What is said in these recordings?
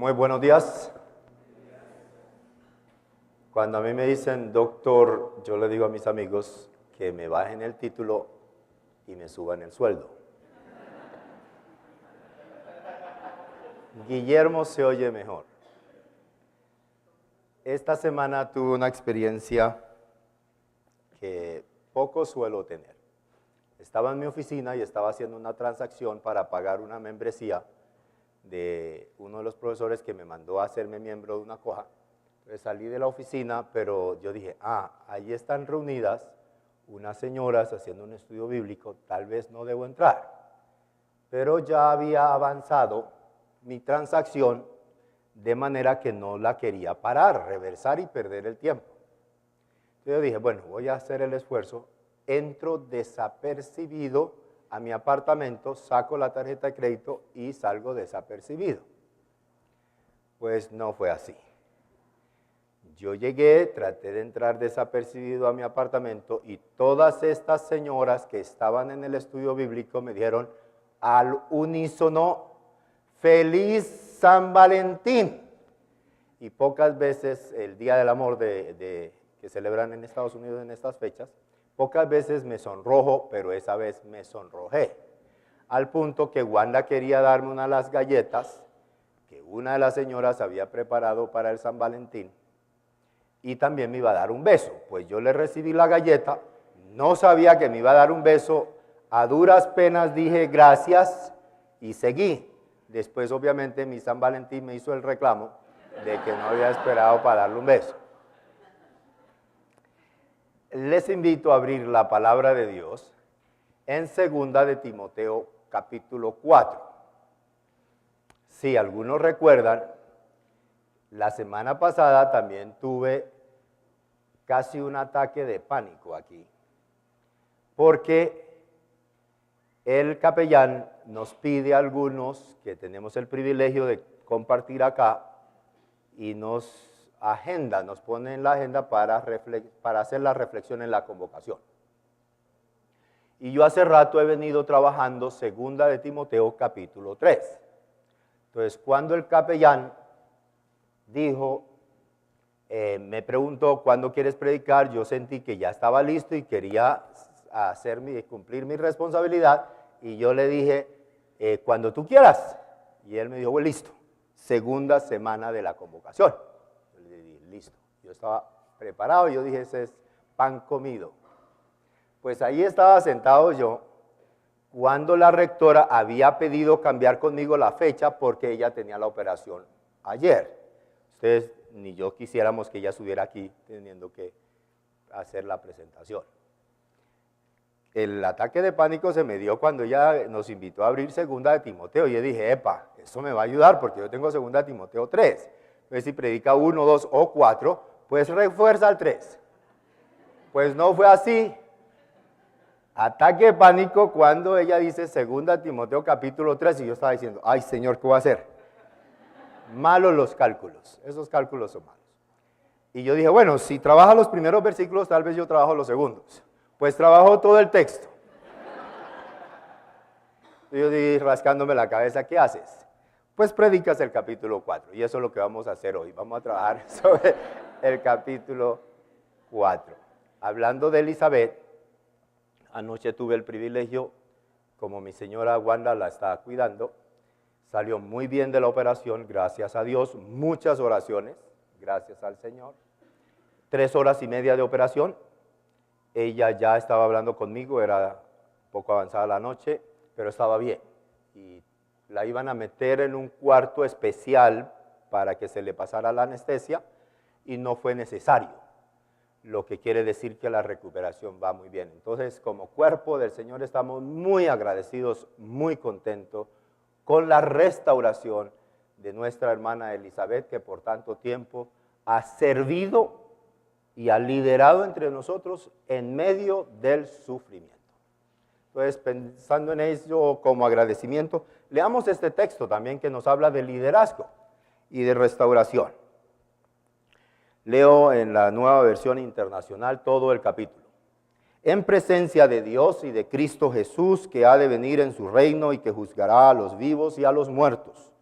Muy buenos días. Cuando a mí me dicen doctor, yo le digo a mis amigos que me bajen el título y me suban el sueldo. Guillermo se oye mejor. Esta semana tuve una experiencia que poco suelo tener. Estaba en mi oficina y estaba haciendo una transacción para pagar una membresía de uno de los profesores que me mandó a hacerme miembro de una coja. Entonces salí de la oficina, pero yo dije, ahí están reunidas unas señoras haciendo un estudio bíblico, tal vez no debo entrar. Pero ya había avanzado mi transacción de manera que no la quería parar, reversar y perder el tiempo. Entonces yo dije, bueno, voy a hacer el esfuerzo, entro desapercibido a mi apartamento, saco la tarjeta de crédito y salgo desapercibido. Pues no fue así. Yo llegué, traté de entrar desapercibido a mi apartamento y todas estas señoras que estaban en el estudio bíblico me dijeron al unísono, ¡Feliz San Valentín! Y pocas veces el Día del Amor que celebran en Estados Unidos en estas fechas, pocas veces me sonrojo, pero esa vez me sonrojé. Al punto que Wanda quería darme una de las galletas que una de las señoras había preparado para el San Valentín y también me iba a dar un beso. Pues yo le recibí la galleta, no sabía que me iba a dar un beso, a duras penas dije gracias y seguí. Después obviamente mi San Valentín me hizo el reclamo de que no había esperado para darle un beso. Les invito a abrir la palabra de Dios en 2 de Timoteo capítulo 4. Si algunos recuerdan, la semana pasada también tuve casi un ataque de pánico aquí, porque el capellán nos pide a algunos que tenemos el privilegio de compartir acá y nos pone en la agenda para hacer la reflexión en la convocación. Y yo hace rato he venido trabajando 2 de Timoteo capítulo 3. Entonces, cuando el capellán dijo, me preguntó, ¿cuándo quieres predicar? Yo sentí que ya estaba listo y quería cumplir mi responsabilidad, y yo le dije, cuando tú quieras. Y él me dijo, bueno, listo, 2ª semana de la convocación. Listo, yo estaba preparado, yo dije, ese es pan comido. Pues ahí estaba sentado yo, cuando la rectora había pedido cambiar conmigo la fecha porque ella tenía la operación ayer. Ustedes ni yo quisiéramos que ella estuviera aquí teniendo que hacer la presentación. El ataque de pánico se me dio cuando ella nos invitó a abrir 2 de Timoteo, y yo dije, epa, eso me va a ayudar porque yo tengo 2 de Timoteo 3. Entonces, si predica 1, 2 o 4, pues refuerza el 3. Pues no fue así. Ataque de pánico cuando ella dice 2 de Timoteo capítulo 3, y yo estaba diciendo, ay Señor, ¿qué voy a hacer? Malos los cálculos, esos cálculos son malos. Y yo dije, bueno, si trabaja los primeros versículos, tal vez yo trabajo los segundos. Pues trabajo todo el texto. Y yo dije, rascándome la cabeza, ¿qué haces? Pues predicas el capítulo 4, y eso es lo que vamos a hacer hoy. Vamos a trabajar sobre el capítulo 4. Hablando de Elizabeth, anoche tuve el privilegio, como mi señora Wanda la estaba cuidando, salió muy bien de la operación, gracias a Dios, muchas oraciones, gracias al Señor. 3 horas y media de operación, ella ya estaba hablando conmigo, era un poco avanzada la noche, pero estaba bien. Y la iban a meter en un cuarto especial para que se le pasara la anestesia y no fue necesario, lo que quiere decir que la recuperación va muy bien. Entonces, como cuerpo del Señor estamos muy agradecidos, muy contentos con la restauración de nuestra hermana Elizabeth, que por tanto tiempo ha servido y ha liderado entre nosotros en medio del sufrimiento. Entonces, pensando en ello como agradecimiento, leamos este texto también que nos habla de liderazgo y de restauración. Leo en la Nueva Versión Internacional todo el capítulo. En presencia de Dios y de Cristo Jesús, que ha de venir en su reino y que juzgará a los vivos y a los muertos.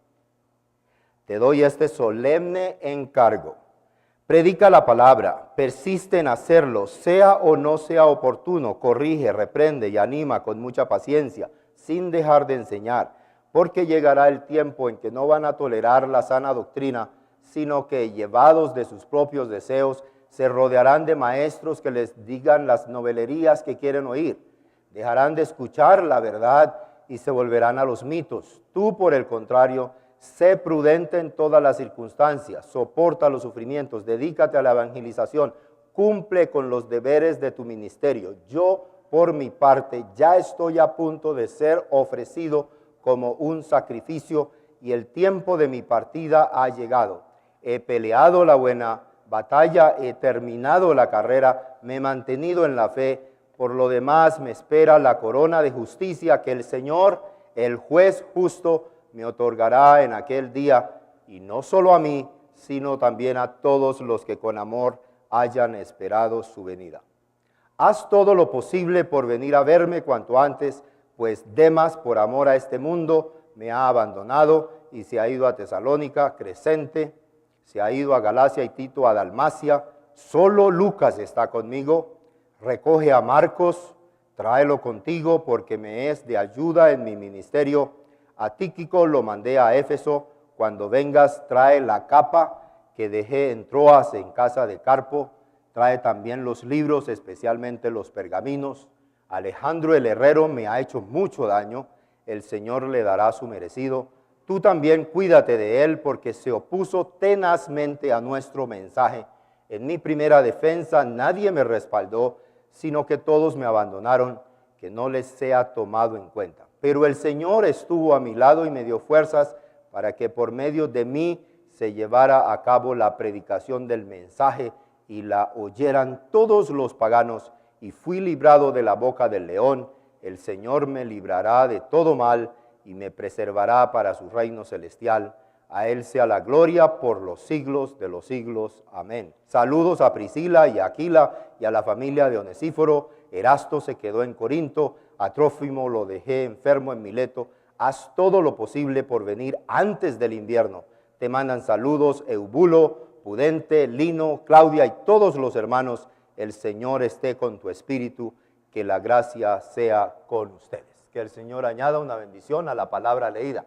te doy este solemne encargo. Predica la palabra, persiste en hacerlo, sea o no sea oportuno, corrige, reprende y anima con mucha paciencia, sin dejar de enseñar, porque llegará el tiempo en que no van a tolerar la sana doctrina, sino que, llevados de sus propios deseos, se rodearán de maestros que les digan las novelerías que quieren oír. Dejarán de escuchar la verdad y se volverán a los mitos. Tú, por el contrario, sé prudente en todas las circunstancias, soporta los sufrimientos, dedícate a la evangelización, cumple con los deberes de tu ministerio. Yo, por mi parte, ya estoy a punto de ser ofrecido como un sacrificio y el tiempo de mi partida ha llegado. He peleado la buena batalla, he terminado la carrera, me he mantenido en la fe. Por lo demás me espera la corona de justicia que el Señor, el juez justo, me otorgará en aquel día, y no solo a mí, sino también a todos los que con amor hayan esperado su venida. Haz todo lo posible por venir a verme cuanto antes, pues Demas, por amor a este mundo, me ha abandonado y se ha ido a Tesalónica, Crescente, se ha ido a Galacia y Tito a Dalmacia. Solo Lucas está conmigo. Recoge a Marcos, tráelo contigo porque me es de ayuda en mi ministerio. A Tíquico lo mandé a Éfeso. Cuando vengas, trae la capa que dejé en Troas en casa de Carpo. Trae también los libros, especialmente los pergaminos. Alejandro el herrero me ha hecho mucho daño. El Señor le dará su merecido. Tú también cuídate de él porque se opuso tenazmente a nuestro mensaje. En mi primera defensa nadie me respaldó, sino que todos me abandonaron, que no les sea tomado en cuenta. Pero el Señor estuvo a mi lado y me dio fuerzas para que por medio de mí se llevara a cabo la predicación del mensaje y la oyeran todos los paganos, y fui librado de la boca del león. El Señor me librará de todo mal y me preservará para su reino celestial. A Él sea la gloria por los siglos de los siglos. Amén. Saludos a Priscila y a Aquila y a la familia de Onesíforo. Erasto se quedó en Corinto, a Trófimo lo dejé enfermo en Mileto. Haz todo lo posible por venir antes del invierno. Te mandan saludos Eubulo, Pudente, Lino, Claudia y todos los hermanos. El Señor esté con tu espíritu, que la gracia sea con ustedes. Que el Señor añada una bendición a la palabra leída.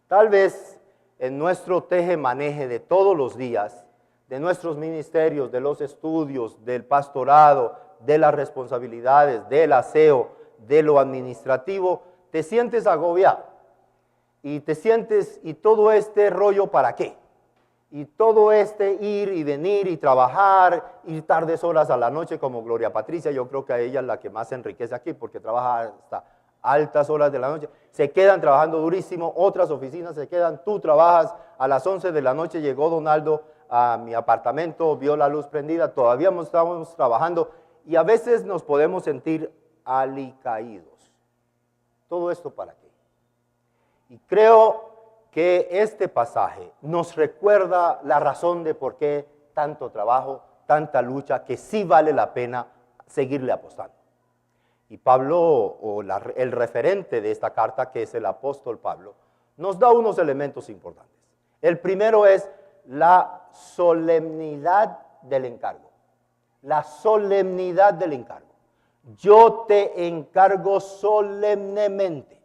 Tal vez en nuestro teje-maneje de todos los días, de nuestros ministerios, de los estudios, del pastorado, de las responsabilidades, del aseo, de lo administrativo, te sientes agobiado. Y te sientes, ¿y todo este rollo para qué? Y todo este ir y venir y trabajar, ir tardes horas a la noche como Gloria Patricia, yo creo que a ella es la que más se enriquece aquí porque trabaja hasta altas horas de la noche, se quedan trabajando durísimo, otras oficinas se quedan, tú trabajas, a las 11 de la noche llegó Donaldo a mi apartamento, vio la luz prendida, todavía estamos trabajando y a veces nos podemos sentir alicaídos. ¿Todo esto para qué? Y creo que este pasaje nos recuerda la razón de por qué tanto trabajo, tanta lucha, que sí vale la pena seguirle apostando. Y Pablo, o el referente de esta carta, que es el apóstol Pablo, nos da unos elementos importantes. El primero es la solemnidad del encargo. La solemnidad del encargo. Yo te encargo solemnemente.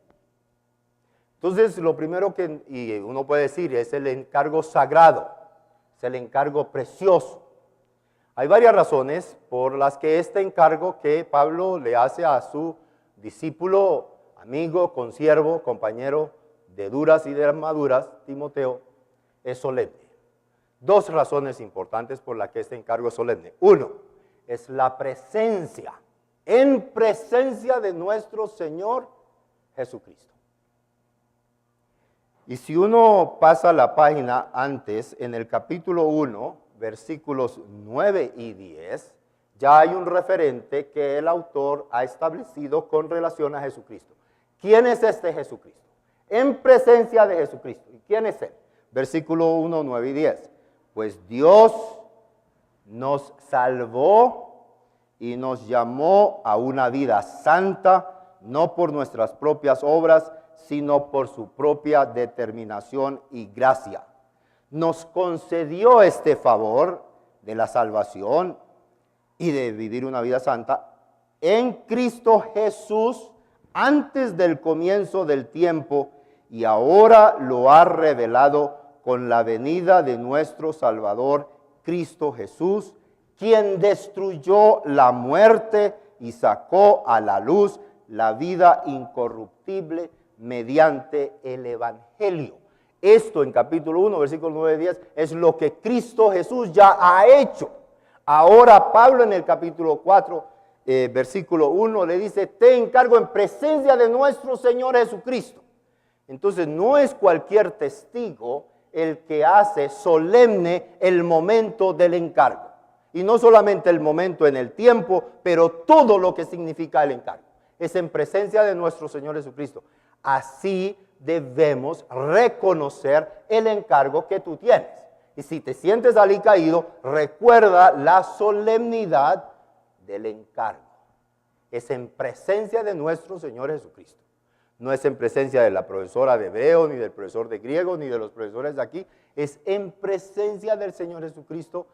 Entonces, lo primero que y uno puede decir es el encargo sagrado, es el encargo precioso. Hay varias razones por las que este encargo que Pablo le hace a su discípulo, amigo, consiervo, compañero de duras y de armaduras, Timoteo, es solemne. Dos razones importantes por las que este encargo es solemne. Uno, es la presencia, en presencia de nuestro Señor Jesucristo. Y si uno pasa la página antes, en el capítulo 1, versículos 9 y 10, ya hay un referente que el autor ha establecido con relación a Jesucristo. ¿Quién es este Jesucristo? En presencia de Jesucristo. ¿Y quién es él? Versículo 1, 9 y 10. Pues Dios nos salvó y nos llamó a una vida santa, no por nuestras propias obras, sino por su propia determinación y gracia. nos concedió este favor de la salvación y de vivir una vida santa en Cristo Jesús antes del comienzo del tiempo, y ahora lo ha revelado con la venida de nuestro Salvador Cristo Jesús, quien destruyó la muerte y sacó a la luz la vida incorruptible mediante el Evangelio. Esto en capítulo 1, versículo 9 y 10, es lo que Cristo Jesús ya ha hecho. Ahora Pablo en el capítulo 4, versículo 1, le dice: te encargo en presencia de nuestro Señor Jesucristo. Entonces no es cualquier testigo el que hace solemne el momento del encargo. Y no solamente el momento en el tiempo, pero todo lo que significa el encargo. Es en presencia de nuestro Señor Jesucristo. Así debemos reconocer el encargo que tú tienes. Y si te sientes alicaído, recuerda la solemnidad del encargo. Es en presencia de nuestro Señor Jesucristo. No es en presencia de la profesora de hebreo, ni del profesor de griego, ni de los profesores de aquí. Es en presencia del Señor Jesucristo,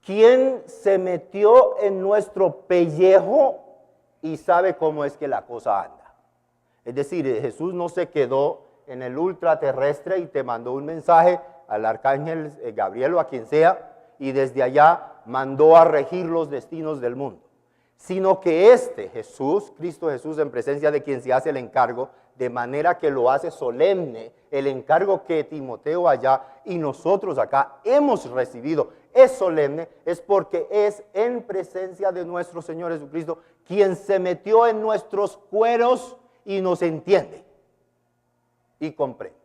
quien se metió en nuestro pellejo y sabe cómo es que la cosa anda. Es decir, Jesús no se quedó en el ultraterrestre y te mandó un mensaje al arcángel Gabriel o a quien sea, y desde allá mandó a regir los destinos del mundo. Sino que este Jesús, Cristo Jesús, en presencia de quien se hace el encargo, de manera que lo hace solemne, el encargo que Timoteo allá y nosotros acá hemos recibido, es solemne, es porque es en presencia de nuestro Señor Jesucristo, quien se metió en nuestros cueros y nos entiende y comprende.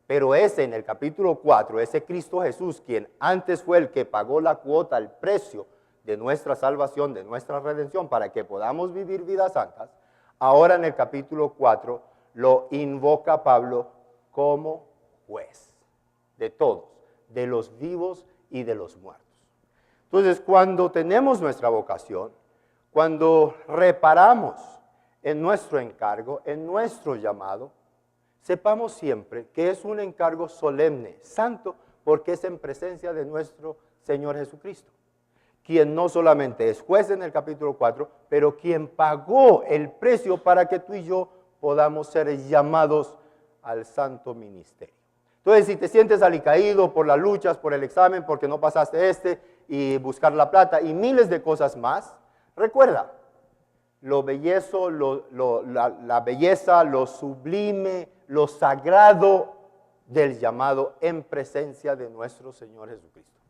Pero ese en el capítulo 4, ese Cristo Jesús, quien antes fue el que pagó la cuota, el precio de nuestra salvación, de nuestra redención, para que podamos vivir vidas santas, ahora en el capítulo 4 lo invoca Pablo como juez de todos, de los vivos y de los muertos. Entonces, cuando tenemos nuestra vocación, cuando reparamos en nuestro encargo, en nuestro llamado, sepamos siempre que es un encargo solemne, santo, porque es en presencia de nuestro Señor Jesucristo, quien no solamente es juez en el capítulo 4, pero quien pagó el precio para que tú y yo podamos ser llamados al santo ministerio. Entonces, si te sientes alicaído por las luchas, por el examen, porque no pasaste y buscar la plata y miles de cosas más, recuerda, la belleza, lo sublime, lo sagrado del llamado en presencia de nuestro Señor Jesucristo.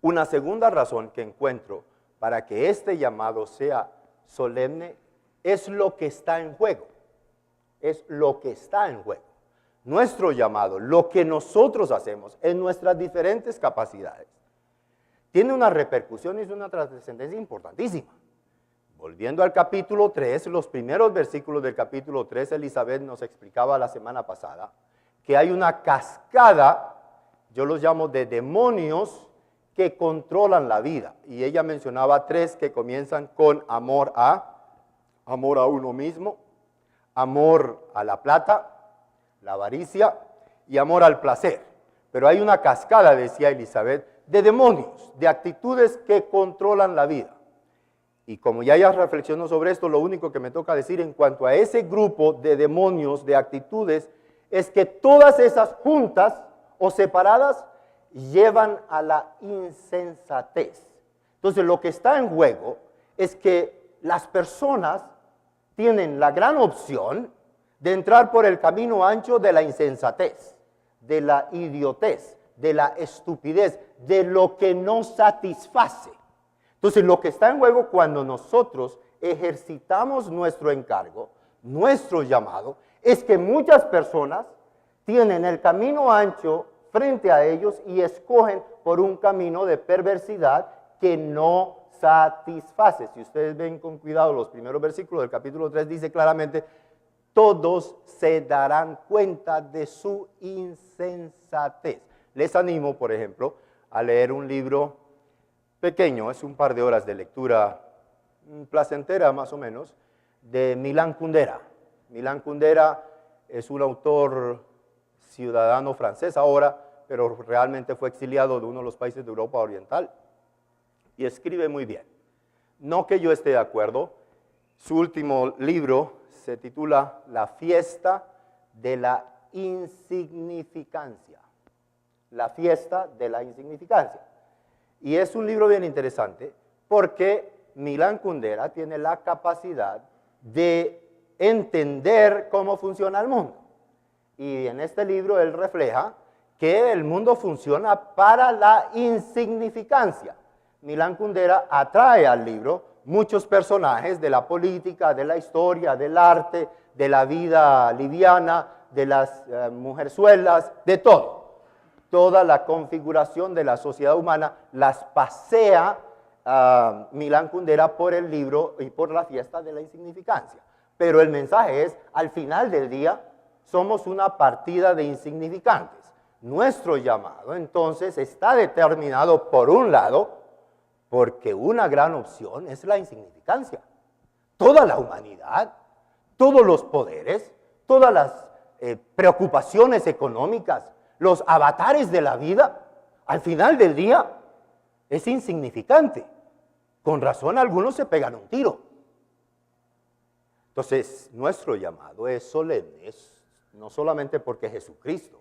Una segunda razón que encuentro para que este llamado sea solemne es lo que está en juego. Es lo que está en juego. Nuestro llamado, lo que nosotros hacemos en nuestras diferentes capacidades, tiene una repercusión y es una trascendencia importantísima. Volviendo al capítulo 3, los primeros versículos del capítulo 3, Elizabeth nos explicaba la semana pasada que hay una cascada, yo los llamo de demonios, que controlan la vida. Y ella mencionaba 3 que comienzan con amor a uno mismo, amor a la plata, la avaricia y amor al placer. Pero hay una cascada, decía Elizabeth, de demonios, de actitudes que controlan la vida. Y como ya reflexionó sobre esto, lo único que me toca decir en cuanto a ese grupo de demonios, de actitudes, es que todas esas juntas o separadas llevan a la insensatez. Entonces, lo que está en juego es que las personas tienen la gran opción de entrar por el camino ancho de la insensatez, de la idiotez, de la estupidez, de lo que no satisface. Entonces, lo que está en juego cuando nosotros ejercitamos nuestro encargo, nuestro llamado, es que muchas personas tienen el camino ancho frente a ellos y escogen por un camino de perversidad que no satisface. Si ustedes ven con cuidado los primeros versículos del capítulo 3, dice claramente: todos se darán cuenta de su insensatez. Les animo, por ejemplo, a leer un libro pequeño, es un par de horas de lectura placentera más o menos, de Milan Kundera. Milan Kundera es un autor ciudadano francés ahora, pero realmente fue exiliado de uno de los países de Europa Oriental. Y escribe muy bien. No que yo esté de acuerdo. Su último libro se titula La fiesta de la insignificancia. La fiesta de la insignificancia. Y es un libro bien interesante porque Milan Kundera tiene la capacidad de entender cómo funciona el mundo. Y en este libro él refleja que el mundo funciona para la insignificancia. Milan Kundera atrae al libro muchos personajes de la política, de la historia, del arte, de la vida liviana, de las mujerzuelas, de todo. Toda la configuración de la sociedad humana las pasea Milan Kundera por el libro y por la fiesta de la insignificancia. Pero el mensaje es, al final del día, somos una partida de insignificantes. Nuestro llamado, entonces, está determinado, por un lado, porque una gran opción es la insignificancia. Toda la humanidad, todos los poderes, todas las preocupaciones económicas, los avatares de la vida, al final del día, es insignificante. Con razón algunos se pegan un tiro. Entonces, nuestro llamado es solemne, no solamente porque Jesucristo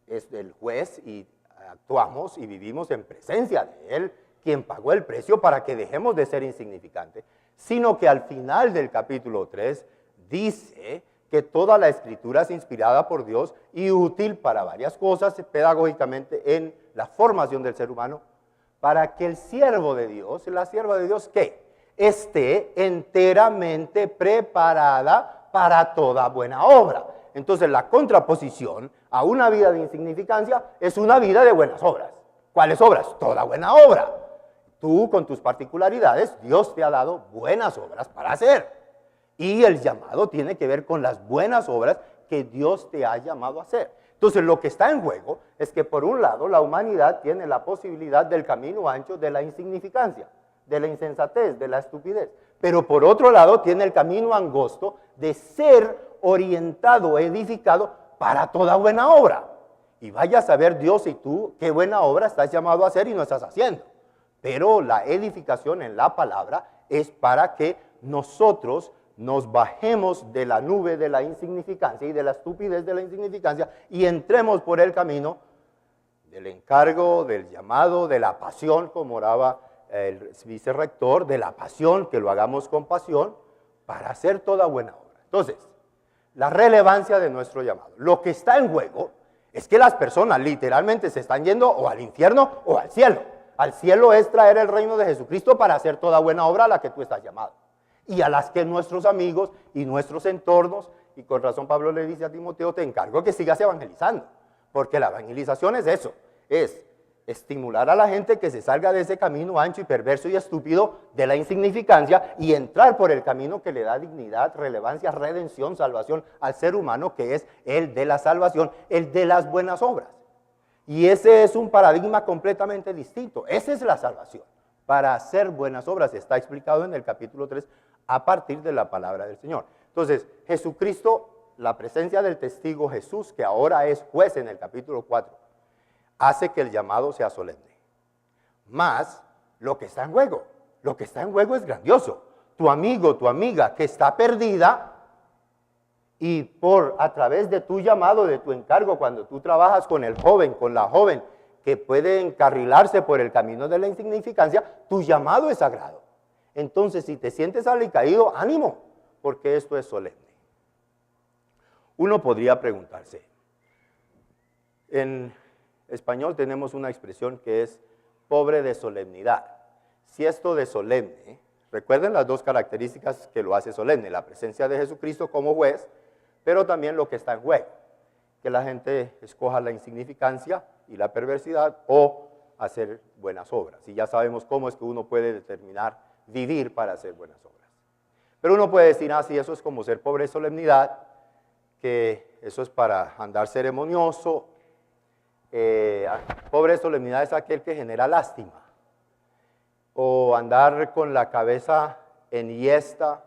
es el juez y actuamos y vivimos en presencia de Él, quien pagó el precio para que dejemos de ser insignificantes, sino que al final del capítulo 3 dice que toda la Escritura es inspirada por Dios y útil para varias cosas pedagógicamente en la formación del ser humano, para que el siervo de Dios, la sierva de Dios, ¿qué? Esté enteramente preparada para toda buena obra. Entonces la contraposición a una vida de insignificancia es una vida de buenas obras. ¿Cuáles obras? Toda buena obra. Tú con tus particularidades, Dios te ha dado buenas obras para hacer. Y el llamado tiene que ver con las buenas obras que Dios te ha llamado a hacer. Entonces lo que está en juego es que por un lado la humanidad tiene la posibilidad del camino ancho de la insignificancia, de la insensatez, de la estupidez. Pero por otro lado tiene el camino angosto de ser orientado, edificado para toda buena obra. Y vaya a saber Dios y tú qué buena obra estás llamado a hacer y no estás haciendo. Pero la edificación en la palabra es para que nosotros nos bajemos de la nube de la insignificancia y de la estupidez de la insignificancia y entremos por el camino del encargo, del llamado, de la pasión, como oraba el vicerrector, de la pasión, que lo hagamos con pasión, para hacer toda buena obra. Entonces, la relevancia de nuestro llamado. Lo que está en juego es que las personas literalmente se están yendo o al infierno o al cielo. Al cielo es traer el reino de Jesucristo para hacer toda buena obra a la que tú estás llamado. Y a las que nuestros amigos y nuestros entornos, y con razón Pablo le dice a Timoteo, te encargo que sigas evangelizando, porque la evangelización es eso, es estimular a la gente que se salga de ese camino ancho y perverso y estúpido de la insignificancia y entrar por el camino que le da dignidad, relevancia, redención, salvación al ser humano, que es el de la salvación, el de las buenas obras. Y ese es un paradigma completamente distinto, esa es la salvación. Para hacer buenas obras está explicado en el capítulo 3 a partir de la palabra del Señor. Entonces, Jesucristo, la presencia del testigo Jesús, que ahora es juez en el capítulo 4, hace que el llamado sea solemne. Más lo que está en juego. Lo que está en juego es grandioso. Tu amigo, tu amiga que está perdida y a través de tu llamado, de tu encargo, cuando tú trabajas con el joven, con la joven, que puede encarrilarse por el camino de la insignificancia, tu llamado es sagrado. Entonces, si te sientes alicaído, ánimo, porque esto es solemne. Uno podría preguntarse, en español tenemos una expresión que es pobre de solemnidad. Si esto de solemne, recuerden las dos características que lo hace solemne, la presencia de Jesucristo como juez, pero también lo que está en juego, que la gente escoja la insignificancia y la perversidad o hacer buenas obras. Y ya sabemos cómo es que uno puede determinar vivir para hacer buenas obras. Pero uno puede decir, sí, eso es como ser pobre de solemnidad, que eso es para andar ceremonioso. Pobre de solemnidad es aquel que genera lástima, o andar con la cabeza enhiesta,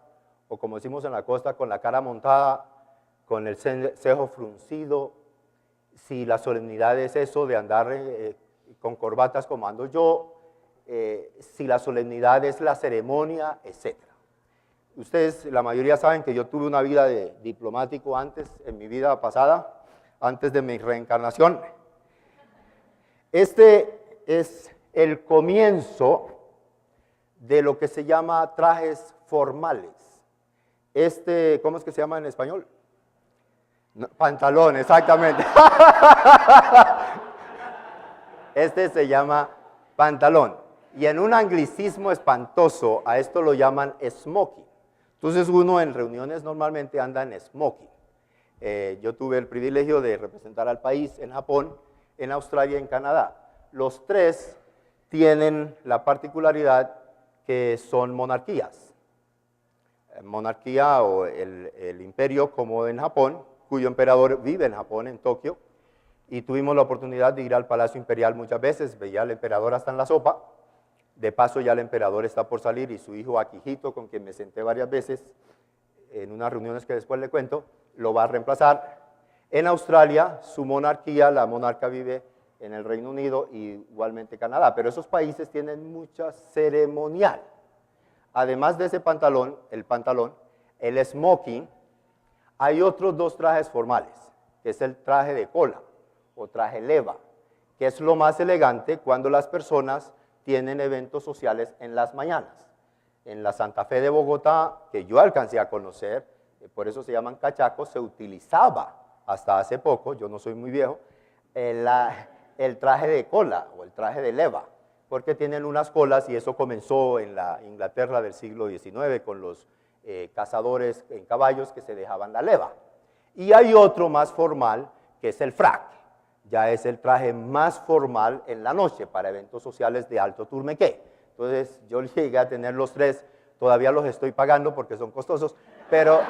o como decimos en la costa, con la cara montada, con el cejo fruncido, si la solemnidad es eso de andar con corbatas como ando yo, si la solemnidad es la ceremonia, etc. Ustedes, la mayoría saben que yo tuve una vida de diplomático antes, en mi vida pasada, antes de mi reencarnación. Este es el comienzo de lo que se llama trajes formales. ¿Cómo es que se llama en español? No, pantalón, exactamente. Este se llama pantalón. Y en un anglicismo espantoso, a esto lo llaman smoking. Entonces uno en reuniones normalmente anda en smoking. Yo tuve el privilegio de representar al país en Japón, en Australia y en Canadá. Los tres tienen la particularidad que son monarquías. Monarquía o el imperio como en Japón, cuyo emperador vive en Japón, en Tokio, y tuvimos la oportunidad de ir al Palacio Imperial muchas veces, veía al emperador hasta en la sopa. De paso ya el emperador está por salir y su hijo Akihito, con quien me senté varias veces en unas reuniones que después le cuento, lo va a reemplazar. En Australia, su monarquía, la monarca vive en el Reino Unido y igualmente Canadá, pero esos países tienen mucha ceremonial. Además de ese pantalón, el smoking, hay otros dos trajes formales, que es el traje de cola o traje leva, que es lo más elegante cuando las personas tienen eventos sociales en las mañanas. En la Santa Fe de Bogotá, que yo alcancé a conocer, por eso se llaman cachacos, se utilizaba hasta hace poco, yo no soy muy viejo, el traje de cola o el traje de leva, porque tienen unas colas y eso comenzó en la Inglaterra del siglo XIX con los cazadores en caballos que se dejaban la leva. Y hay otro más formal que es el frac, ya es el traje más formal en la noche para eventos sociales de alto turmequé. Entonces yo llegué a tener los tres, todavía los estoy pagando porque son costosos, pero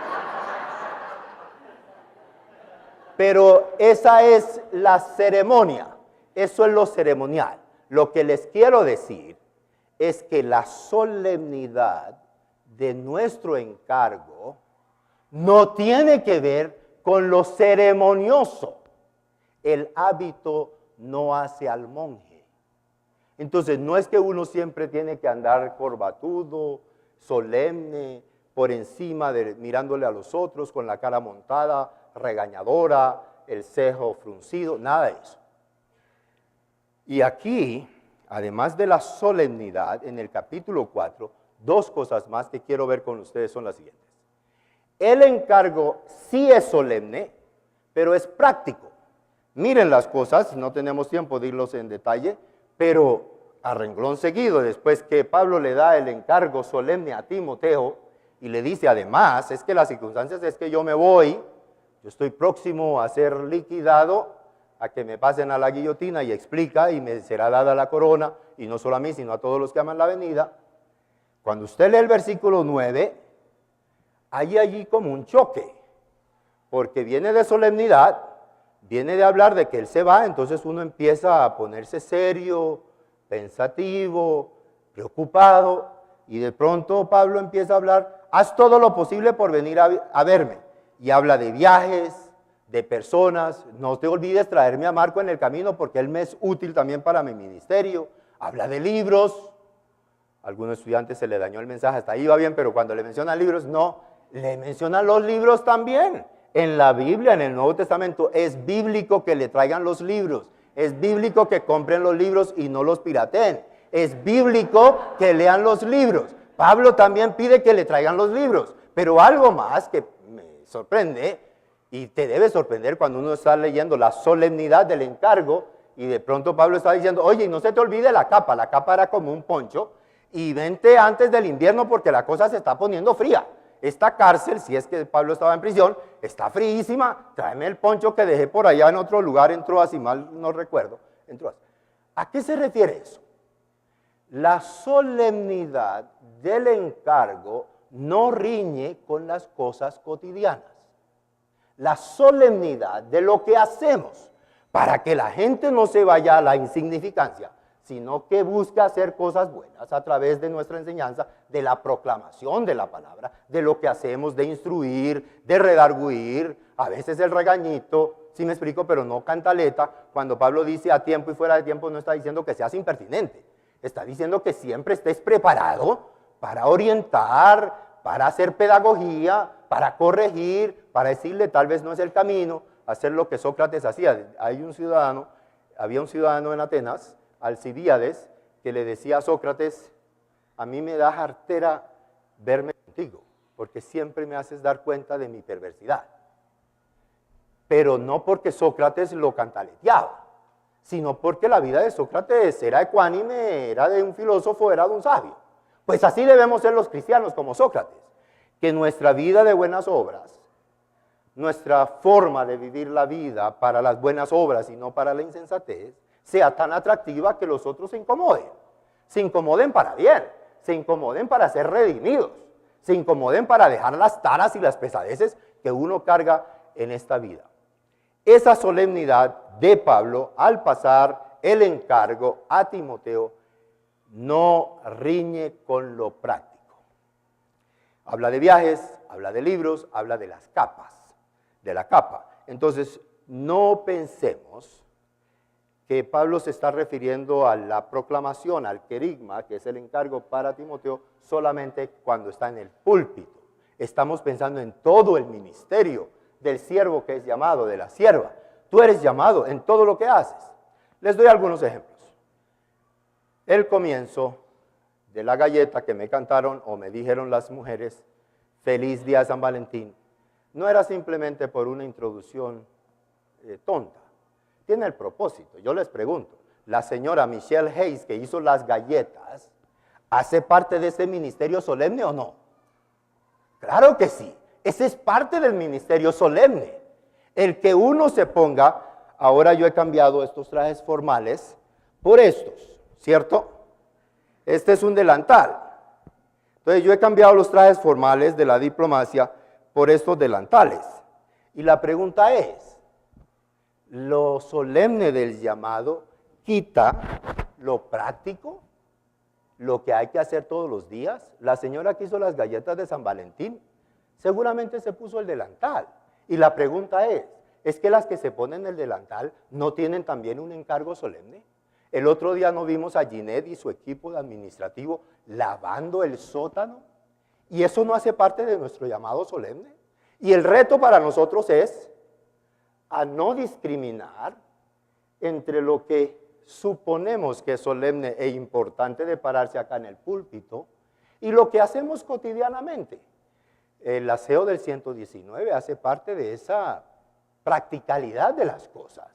esa es la ceremonia, eso es lo ceremonial. Lo que les quiero decir es que la solemnidad de nuestro encargo no tiene que ver con lo ceremonioso. El hábito no hace al monje. Entonces, no es que uno siempre tiene que andar corbatudo, solemne, por encima, mirándole a los otros, con la cara montada, regañadora, el cejo fruncido, nada de eso. Y aquí, además de la solemnidad, en el capítulo 4, dos cosas más que quiero ver con ustedes son las siguientes. El encargo sí es solemne, pero es práctico. Miren las cosas, no tenemos tiempo de irlos en detalle, pero a renglón seguido, después que Pablo le da el encargo solemne a Timoteo y le dice además, es que las circunstancias es que yo me voy, yo estoy próximo a ser liquidado, a que me pasen a la guillotina y explica y me será dada la corona, y no solo a mí, sino a todos los que aman la venida. Cuando usted lee el versículo 9, hay allí como un choque, porque viene de solemnidad, viene de hablar de que él se va, entonces uno empieza a ponerse serio, pensativo, preocupado, y de pronto Pablo empieza a hablar, haz todo lo posible por venir a verme, y habla de viajes, de personas, no te olvides traerme a Marco en el camino porque él me es útil también para mi ministerio, habla de libros, a algunos estudiantes se le dañó el mensaje, hasta ahí va bien, pero cuando le mencionan libros, no, le mencionan los libros también. En la Biblia, en el Nuevo Testamento, es bíblico que le traigan los libros, es bíblico que compren los libros y no los pirateen, es bíblico que lean los libros. Pablo también pide que le traigan los libros, pero algo más que me sorprende, y te debe sorprender cuando uno está leyendo la solemnidad del encargo, y de pronto Pablo está diciendo, oye, no se te olvide la capa era como un poncho, y vente antes del invierno porque la cosa se está poniendo fría. Esta cárcel, si es que Pablo estaba en prisión, está fríísima, tráeme el poncho que dejé por allá en otro lugar, en Troas, si mal no recuerdo, en Troas. ¿A qué se refiere eso? La solemnidad del encargo no riñe con las cosas cotidianas. La solemnidad de lo que hacemos para que la gente no se vaya a la insignificancia, sino que busque hacer cosas buenas a través de nuestra enseñanza, de la proclamación de la palabra, de lo que hacemos, de instruir, de redarguir, a veces el regañito, ¿sí me explico? Pero no cantaleta. Cuando Pablo dice a tiempo y fuera de tiempo, no está diciendo que seas impertinente. Está diciendo que siempre estés preparado para orientar, para hacer pedagogía, para corregir, para decirle tal vez no es el camino, hacer lo que Sócrates hacía. Había un ciudadano en Atenas, Alcibíades, que le decía a Sócrates: a mí me da jartera verme contigo, porque siempre me haces dar cuenta de mi perversidad. Pero no porque Sócrates lo cantaleteaba, sino porque la vida de Sócrates era ecuánime, era de un filósofo, era de un sabio. Pues así debemos ser los cristianos como Sócrates, que nuestra vida de buenas obras, nuestra forma de vivir la vida para las buenas obras y no para la insensatez, sea tan atractiva que los otros se incomoden para bien, se incomoden para ser redimidos, se incomoden para dejar las taras y las pesadeces que uno carga en esta vida. Esa solemnidad de Pablo al pasar el encargo a Timoteo no riñe con lo práctico. Habla de viajes, habla de libros, habla de las capas, de la capa. Entonces, no pensemos que Pablo se está refiriendo a la proclamación, al querigma, que es el encargo para Timoteo, solamente cuando está en el púlpito. Estamos pensando en todo el ministerio del siervo que es llamado, de la sierva. Tú eres llamado en todo lo que haces. Les doy algunos ejemplos. El comienzo de la galleta que me cantaron o me dijeron las mujeres, feliz día San Valentín, no era simplemente por una introducción tonta. Tiene el propósito. Yo les pregunto, la señora Michelle Hayes, que hizo las galletas, ¿hace parte de ese ministerio solemne o no? Claro que sí. Ese es parte del ministerio solemne. El que uno se ponga, ahora yo he cambiado estos trajes formales por estos, ¿cierto? Este es un delantal. Entonces yo he cambiado los trajes formales de la diplomacia por estos delantales. Y la pregunta es, ¿lo solemne del llamado quita lo práctico? ¿Lo que hay que hacer todos los días? La señora que hizo las galletas de San Valentín seguramente se puso el delantal. Y la pregunta ¿es que las que se ponen el delantal no tienen también un encargo solemne? El otro día no vimos a Ginette y su equipo de administrativo lavando el sótano. ¿Y eso no hace parte de nuestro llamado solemne? Y el reto para nosotros es a no discriminar entre lo que suponemos que es solemne e importante de pararse acá en el púlpito y lo que hacemos cotidianamente. El aseo del 119 hace parte de esa practicalidad de las cosas.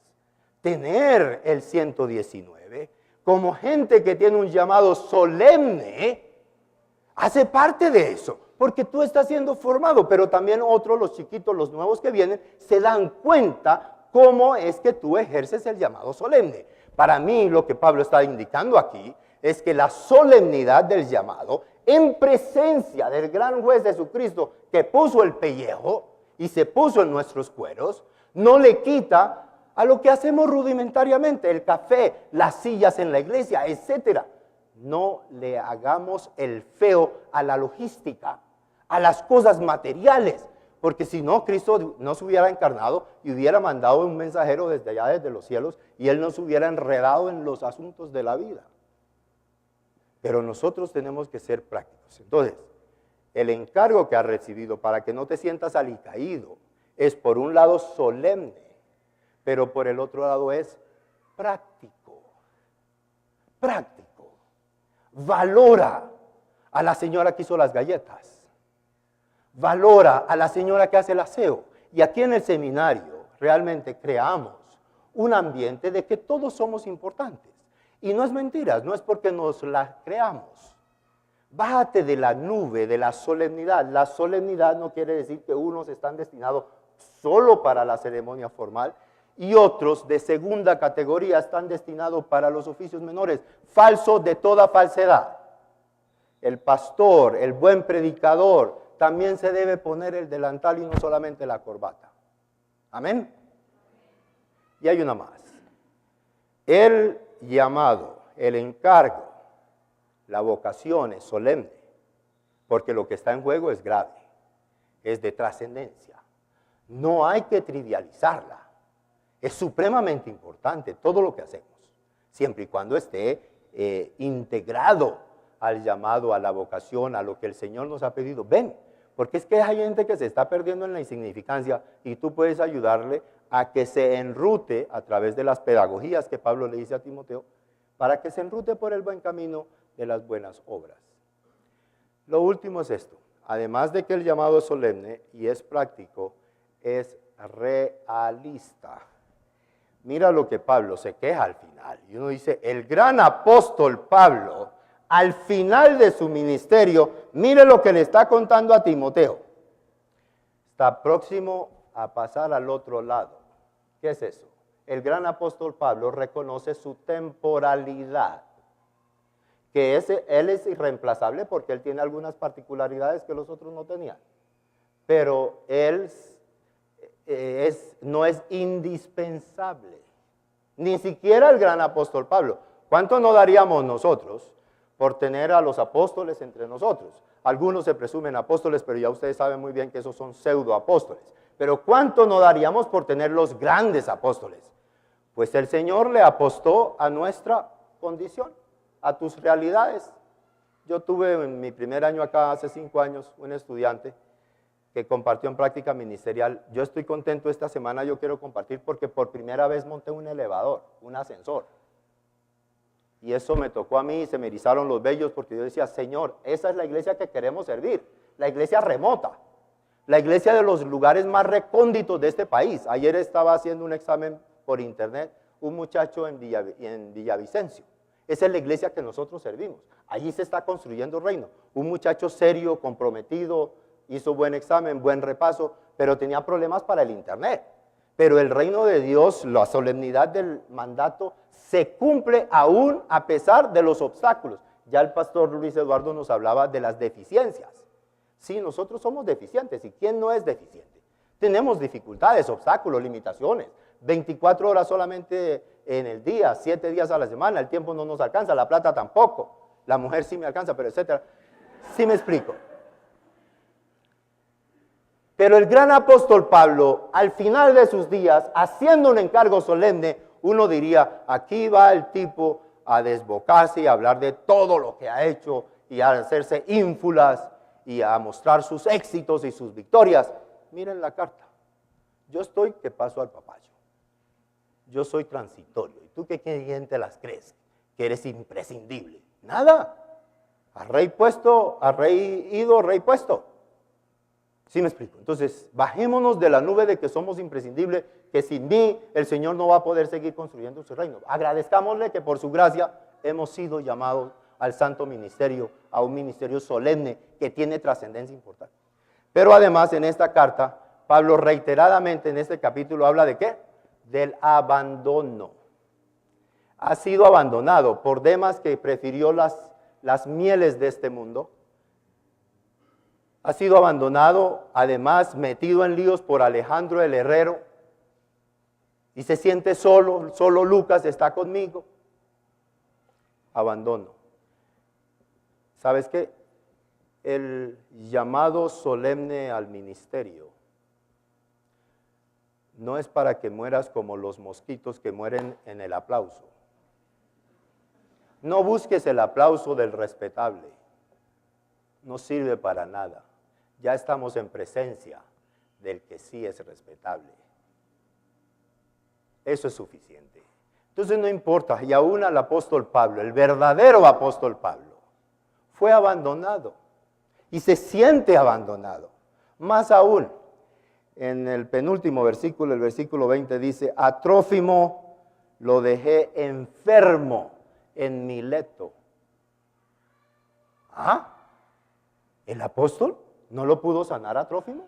Tener el 119 como gente que tiene un llamado solemne hace parte de eso, porque tú estás siendo formado, pero también otros, los chiquitos, los nuevos que vienen, se dan cuenta cómo es que tú ejerces el llamado solemne. Para mí, lo que Pablo está indicando aquí es que la solemnidad del llamado, en presencia del gran juez Jesucristo, que puso el pellejo y se puso en nuestros cueros, no le quita a lo que hacemos rudimentariamente, el café, las sillas en la iglesia, etcétera. No le hagamos el feo a la logística, a las cosas materiales, porque si no, Cristo no se hubiera encarnado y hubiera mandado un mensajero desde allá, desde los cielos, y Él no se hubiera enredado en los asuntos de la vida. Pero nosotros tenemos que ser prácticos. Entonces, el encargo que has recibido para que no te sientas alicaído es por un lado solemne, pero por el otro lado es práctico. Práctico. Valora a la señora que hizo las galletas. Valora a la señora que hace el aseo. Y aquí en el seminario realmente creamos un ambiente de que todos somos importantes. Y no es mentira, no es porque nos la creamos. Bájate de la nube de la solemnidad. La solemnidad no quiere decir que unos están destinados solo para la ceremonia formal y otros de segunda categoría están destinados para los oficios menores. Falso de toda falsedad. El pastor, el buen predicador, también se debe poner el delantal y no solamente la corbata. Amén. Y hay una más. El llamado, el encargo, la vocación es solemne, porque lo que está en juego es grave, es de trascendencia. No hay que trivializarla. Es supremamente importante todo lo que hacemos, siempre y cuando esté integrado al llamado, a la vocación, a lo que el Señor nos ha pedido. Ven, porque es que hay gente que se está perdiendo en la insignificancia y tú puedes ayudarle a que se enrute a través de las pedagogías que Pablo le dice a Timoteo, para que se enrute por el buen camino de las buenas obras. Lo último es esto: además de que el llamado es solemne y es práctico, es realista. Mira lo que Pablo se queja al final. Y uno dice, el gran apóstol Pablo, al final de su ministerio, mire lo que le está contando a Timoteo. Está próximo a pasar al otro lado. ¿Qué es eso? El gran apóstol Pablo reconoce su temporalidad, que él es irreemplazable porque él tiene algunas particularidades que los otros no tenían. Pero él no es indispensable. Ni siquiera el gran apóstol Pablo. ¿Cuánto no daríamos nosotros por tener a los apóstoles entre nosotros? Algunos se presumen apóstoles, pero ya ustedes saben muy bien que esos son pseudoapóstoles. Pero ¿cuánto no daríamos por tener los grandes apóstoles? Pues el Señor le apostó a nuestra condición, a tus realidades. Yo tuve en mi primer año acá, hace 5 años, un estudiante que compartió en práctica ministerial. Yo estoy contento esta semana, yo quiero compartir porque por primera vez monté un elevador, un ascensor. Y eso me tocó a mí, se me erizaron los vellos porque yo decía, Señor, esa es la iglesia que queremos servir, la iglesia remota, la iglesia de los lugares más recónditos de este país. Ayer estaba haciendo un examen por internet, un muchacho en Villavicencio. Esa es la iglesia que nosotros servimos. Allí se está construyendo reino. Un muchacho serio, comprometido, hizo buen examen, buen repaso, pero tenía problemas para el internet. Pero el reino de Dios, la solemnidad del mandato, se cumple aún a pesar de los obstáculos. Ya el pastor Luis Eduardo nos hablaba de las deficiencias. Sí, nosotros somos deficientes. ¿Y quién no es deficiente? Tenemos dificultades, obstáculos, limitaciones. 24 horas solamente en el día, 7 días a la semana. El tiempo no nos alcanza, la plata tampoco. La mujer sí me alcanza, pero etcétera. Sí me explico. Pero el gran apóstol Pablo, al final de sus días, haciendo un encargo solemne, uno diría, aquí va el tipo a desbocarse y a hablar de todo lo que ha hecho y a hacerse ínfulas y a mostrar sus éxitos y sus victorias. Miren la carta. Yo estoy que paso al papayo. Yo soy transitorio. ¿Y tú qué bien te las crees? Que eres imprescindible. Nada. A rey puesto, a rey ido, rey puesto. ¿Sí me explico? Entonces, bajémonos de la nube de que somos imprescindibles, que sin mí el Señor no va a poder seguir construyendo su reino. Agradezcámosle que por su gracia hemos sido llamados al santo ministerio, a un ministerio solemne que tiene trascendencia importante. Pero además en esta carta, Pablo reiteradamente en este capítulo habla de ¿qué? Del abandono. Ha sido abandonado por Demas, que prefirió las mieles de este mundo. Ha sido abandonado, además metido en líos por Alejandro el herrero, y se siente solo, solo Lucas está conmigo. Abandono. ¿Sabes qué? El llamado solemne al ministerio no es para que mueras como los mosquitos que mueren en el aplauso. No busques el aplauso del respetable, no sirve para nada. Ya estamos en presencia del que sí es respetable. Eso es suficiente. Entonces no importa, y aún al apóstol Pablo, el verdadero apóstol Pablo, fue abandonado y se siente abandonado. Más aún, en el penúltimo versículo, el versículo 20 dice, a Trófimo lo dejé enfermo en Mileto. ¿Ah? ¿El apóstol no lo pudo sanar a Trófimo?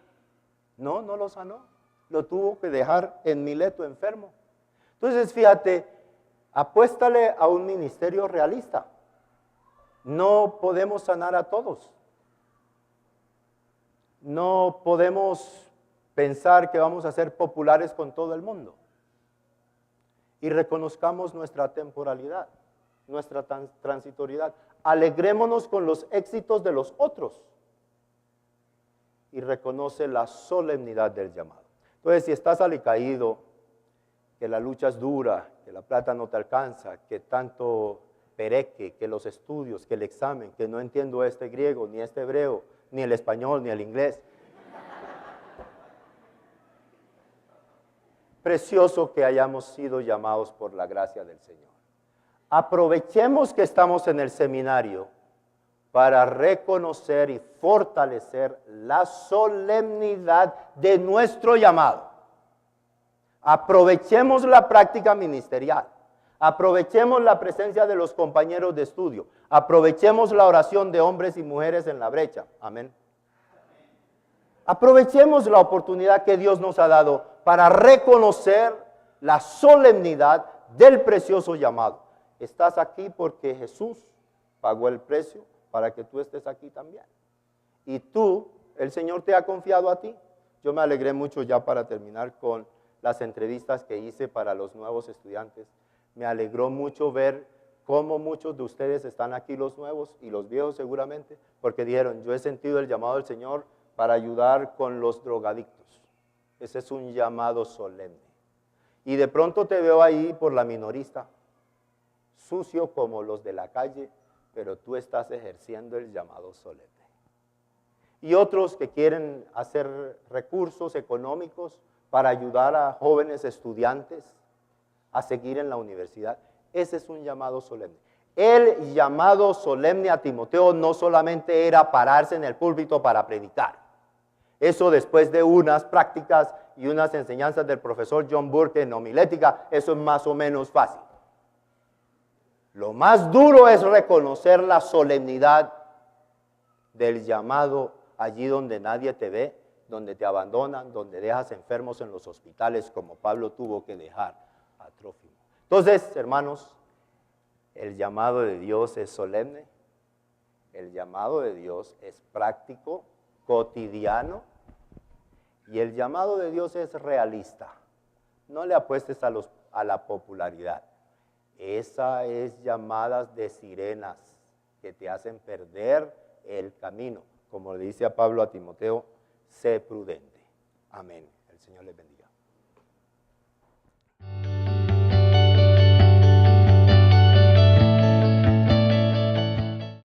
No, no lo sanó. Lo tuvo que dejar en Mileto enfermo. Entonces, fíjate, apuéstale a un ministerio realista. No podemos sanar a todos. No podemos pensar que vamos a ser populares con todo el mundo. Y reconozcamos nuestra temporalidad, nuestra transitoriedad. Alegrémonos con los éxitos de los otros. Y reconoce la solemnidad del llamado. Entonces, si estás alicaído que la lucha es dura, que la plata no te alcanza, que tanto pereque, que los estudios, que el examen, que no entiendo este griego, ni este hebreo, ni el español, ni el inglés. Precioso que hayamos sido llamados por la gracia del Señor. Aprovechemos que estamos en el seminario para reconocer y fortalecer la solemnidad de nuestro llamado. Aprovechemos la práctica ministerial. Aprovechemos la presencia de los compañeros de estudio. Aprovechemos la oración de hombres y mujeres en la brecha. Amén. Aprovechemos la oportunidad que Dios nos ha dado para reconocer la solemnidad del precioso llamado. Estás aquí porque Jesús pagó el precio para que tú estés aquí también. Y tú, el Señor te ha confiado a ti. Yo me alegré mucho ya para terminar con las entrevistas que hice para los nuevos estudiantes. Me alegró mucho ver cómo muchos de ustedes están aquí, los nuevos y los viejos seguramente, porque dijeron, yo he sentido el llamado del Señor para ayudar con los drogadictos. Ese es un llamado solemne. Y de pronto te veo ahí por la minorista, sucio como los de la calle, pero tú estás ejerciendo el llamado solemne. Y otros que quieren hacer recursos económicos para ayudar a jóvenes estudiantes a seguir en la universidad. Ese es un llamado solemne. El llamado solemne a Timoteo no solamente era pararse en el púlpito para predicar. Eso después de unas prácticas y unas enseñanzas del profesor John Burke en homilética, eso es más o menos fácil. Lo más duro es reconocer la solemnidad del llamado allí donde nadie te ve, donde te abandonan, donde dejas enfermos en los hospitales, como Pablo tuvo que dejar a Trófimo. Entonces, hermanos, el llamado de Dios es solemne, el llamado de Dios es práctico, cotidiano, y el llamado de Dios es realista. No le apuestes a la popularidad. Esa es llamadas de sirenas que te hacen perder el camino. Como le dice a Pablo a Timoteo, sé prudente. Amén. El Señor les bendiga.